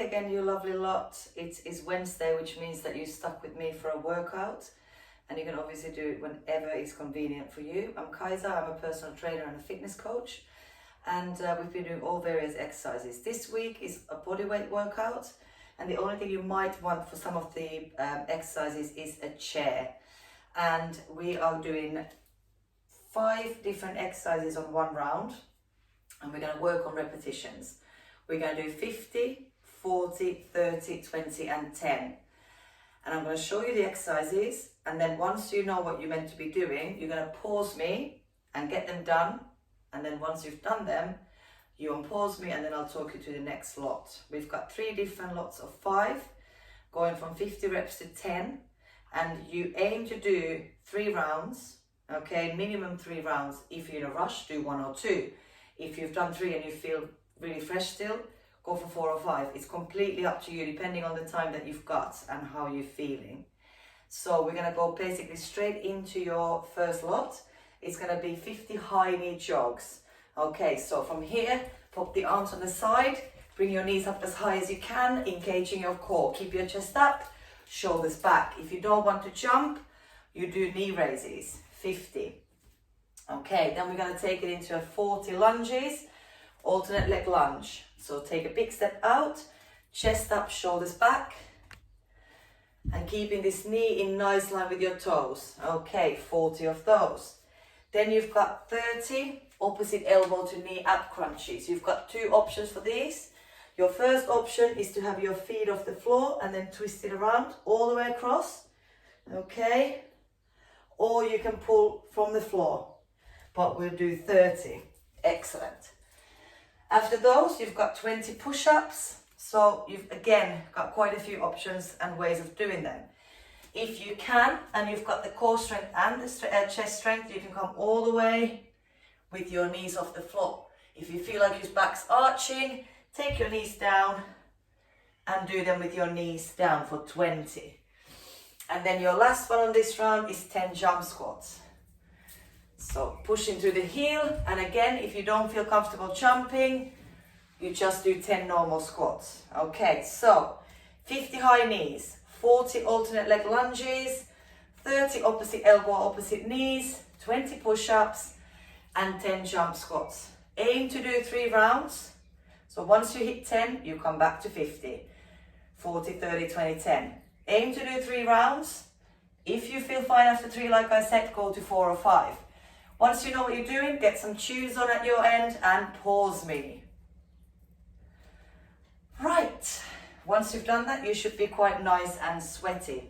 again, you lovely lot. It is Wednesday, which means that you stuck with me for a workout, and you can obviously do it whenever is convenient for you. I'm Kaisa, I'm a personal trainer and a fitness coach, and we've been doing all various exercises. This week is a bodyweight workout, and the only thing you might want for some of the exercises is a chair. And we are doing 5 different exercises on one round, and we're going to work on repetitions. We're going to do 50, 40, 30, 20 and 10. And I'm going to show you the exercises, and then once you know what you're meant to be doing, you're going to pause me and get them done. And then once you've done them, you unpause me, and then I'll talk you to the next lot. We've got 3 different lots of 5, going from 50 reps to 10. And you aim to do 3 rounds, okay? Minimum 3 rounds. If you're in a rush, do 1 or 2. If you've done 3 and you feel really fresh still, go for 4 or 5. It's completely up to you, depending on the time that you've got and how you're feeling. So we're gonna go basically straight into your first lot. It's gonna be 50 high knee jogs. Okay, so from here, pop the arms on the side, bring your knees up as high as you can, engaging your core. Keep your chest up, shoulders back. If you don't want to jump, you do knee raises, 50. Okay, then we're gonna take it into a 40 lunges, alternate leg lunge. So take a big step out, chest up, shoulders back, and keeping this knee in nice line with your toes. Okay, 40 of those. Then you've got 30 opposite elbow to knee ab crunches. You've got 2 options for these. Your first option is to have your feet off the floor and then twist it around all the way across. Okay, or you can pull from the floor, but we'll do 30. Excellent. After those, you've got 20 push-ups. So you've again got quite a few options and ways of doing them. If you can, and you've got the core strength and the chest strength, you can come all the way with your knees off the floor. If you feel like your back's arching, take your knees down and do them with your knees down for 20. And then your last one on this round is 10 jump squats. So pushing through the heel, and again, if you don't feel comfortable jumping, you just do 10 normal squats. Okay, so 50 high knees, 40 alternate leg lunges, 30 opposite elbow, opposite knees, 20 push-ups, and 10 jump squats. Aim to do 3 rounds. So once you hit 10, you come back to 50, 40, 30, 20, 10. Aim to do 3 rounds. If you feel fine after 3, like I said, go to 4 or 5. Once you know what you're doing, get some tunes on at your end and pause me. Right, once you've done that, you should be quite nice and sweaty.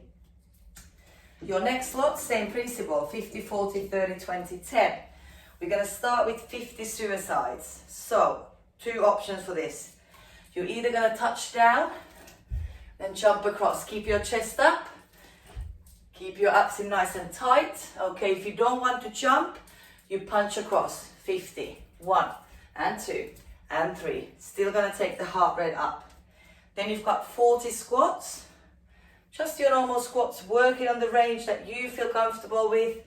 Your next lot, same principle, 50, 40, 30, 20, 10. We're gonna start with 50 suicides. So, 2 options for this. You're either gonna touch down, then jump across. Keep your chest up, keep your abs in nice and tight. Okay, if you don't want to jump, you punch across, 50, 1 and 2 and 3. Still gonna take the heart rate up. Then you've got 40 squats, just your normal squats, working on the range that you feel comfortable with,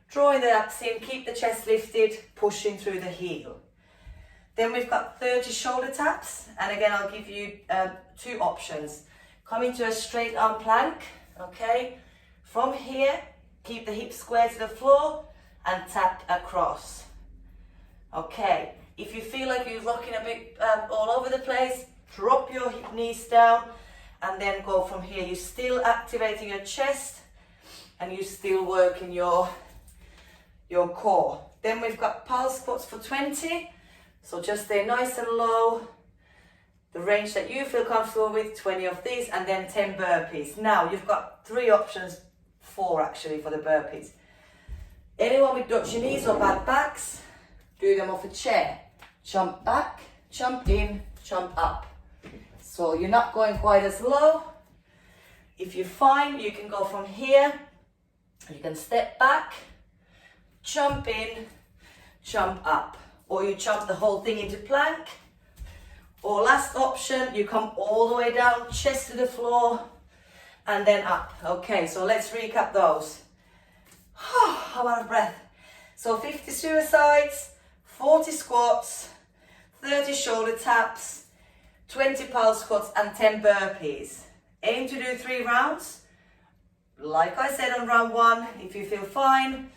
drawing the abs in, keep the chest lifted, pushing through the heel. Then we've got 30 shoulder taps, and again, I'll give you 2 options. Come into a straight arm plank, okay? From here, keep the hips square to the floor, and tap across. Okay, if you feel like you're rocking a bit all over the place, drop your hip knees down and then go from here. You're still activating your chest and you're still working your core. Then we've got pulse squats for 20. So just stay nice and low. The range that you feel comfortable with, 20 of these, and then 10 burpees. Now you've got 3 options, 4 actually for the burpees. Anyone with dodgy knees or bad backs, do them off a chair. Jump back, jump in, jump up. So you're not going quite as low. If you find, you can go from here. You can step back, jump in, jump up. Or you jump the whole thing into plank. Or last option, you come all the way down, chest to the floor, and then up. Okay, so let's recap those. I'm out of breath. So 50 suicides, 40 squats, 30 shoulder taps, 20 pulse squats and 10 burpees. Aim to do 3 rounds. Like I said on round 1, if you feel fine,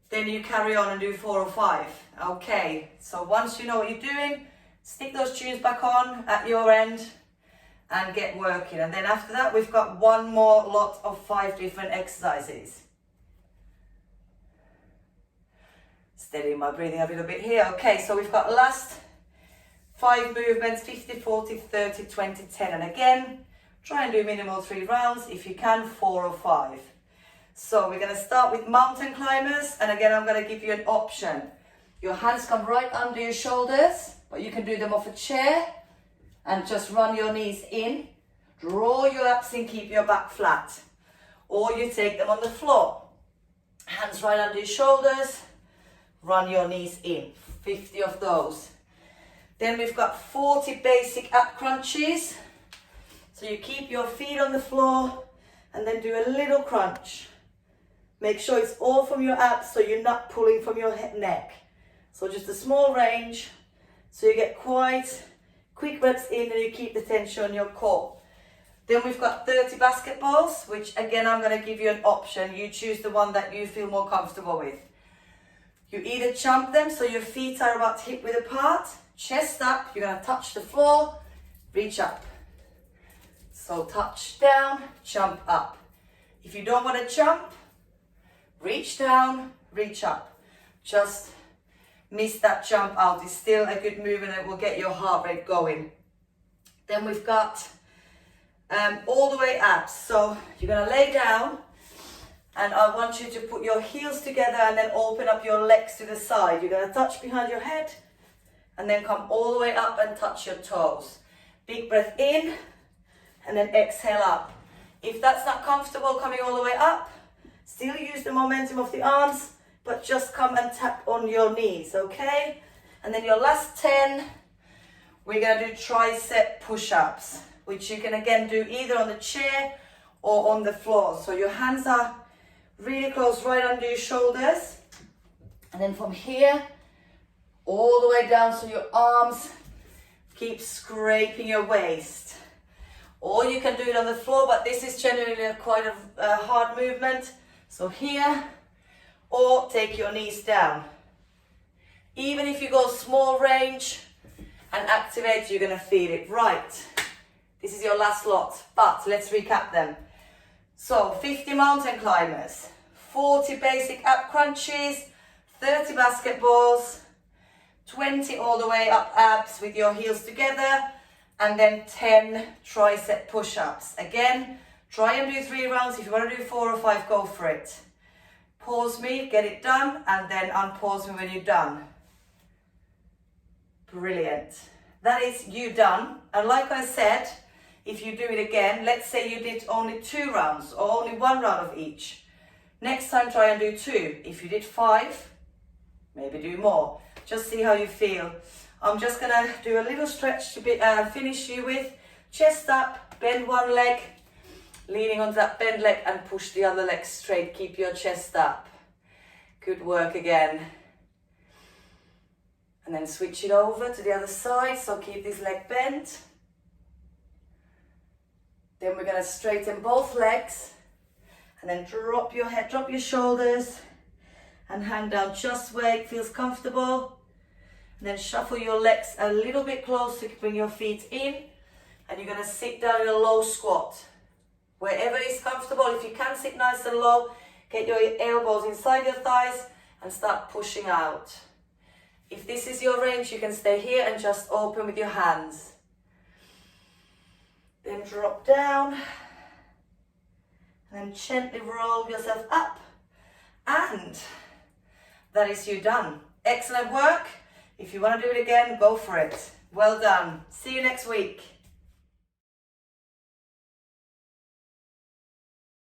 then you carry on and do 4 or 5. Okay, so once you know what you're doing, stick those tunes back on at your end and get working. And then after that, we've got one more lot of 5 different exercises. Steadying my breathing a little bit here. Okay, so we've got last 5 movements, 50, 40, 30, 20, 10. And again, try and do minimal 3 rounds. If you can, 4 or 5. So we're going to start with mountain climbers. And again, I'm going to give you an option. Your hands come right under your shoulders, but you can do them off a chair and just run your knees in. Draw your abs in, keep your back flat. Or you take them on the floor. Hands right under your shoulders, run your knees in. 50 of those. Then we've got 40 basic ab crunches. So you keep your feet on the floor and then do a little crunch. Make sure it's all from your abs so you're not pulling from your neck. So just a small range so you get quite quick reps in and you keep the tension on your core. Then we've got 30 basketballs, which again I'm going to give you an option. You choose the one that you feel more comfortable with. You either jump them so your feet are about hip width apart, chest up, you're going to touch the floor, reach up. So touch down, jump up. If you don't want to jump, reach down, reach up. Just miss that jump out. It's still a good move and it will get your heart rate going. Then we've got all the way abs. So you're going to lay down and I want you to put your heels together and then open up your legs to the side. You're going to touch behind your head and then come all the way up and touch your toes. Big breath in and then exhale up. If that's not comfortable coming all the way up, still use the momentum of the arms, but just come and tap on your knees, okay? And then your last 10, we're gonna do tricep push-ups, which you can again do either on the chair or on the floor. So your hands are really close right under your shoulders. And then from here, all the way down so your arms keep scraping your waist. Or you can do it on the floor, but this is generally quite a hard movement. So here, or take your knees down. Even if you go small range and activate, you're gonna feel it. Right, this is your last lot, but let's recap them. So 50 mountain climbers, 40 basic ab crunches, 30 basketballs, 20 all the way up abs with your heels together, and then 10 tricep push-ups. Again, try and do 3 rounds. If you want to do 4 or 5, go for it. Pause me, get it done, and then unpause me when you're done. Brilliant. That is you done. And like I said, if you do it again, let's say you did only 2 rounds or only 1 round of each. Next time, try and do 2. If you did 5, maybe do more. Just see how you feel. I'm just gonna do a little stretch to finish you with. Chest up, bend one leg, leaning on that bend leg and push the other leg straight. Keep your chest up. Good work again. And then switch it over to the other side. So keep this leg bent. Then we're gonna straighten both legs and then drop your head, drop your shoulders and hang down just where it feels comfortable. And then shuffle your legs a little bit closer, bring your feet in, and you're gonna sit down in a low squat. Wherever is comfortable, if you can sit nice and low, get your elbows inside your thighs and start pushing out. If this is your range, you can stay here and just open with your hands. Then drop down, and then gently roll yourself up, and that is you done. Excellent work. If you want to do it again, go for it. Well done. See you next week.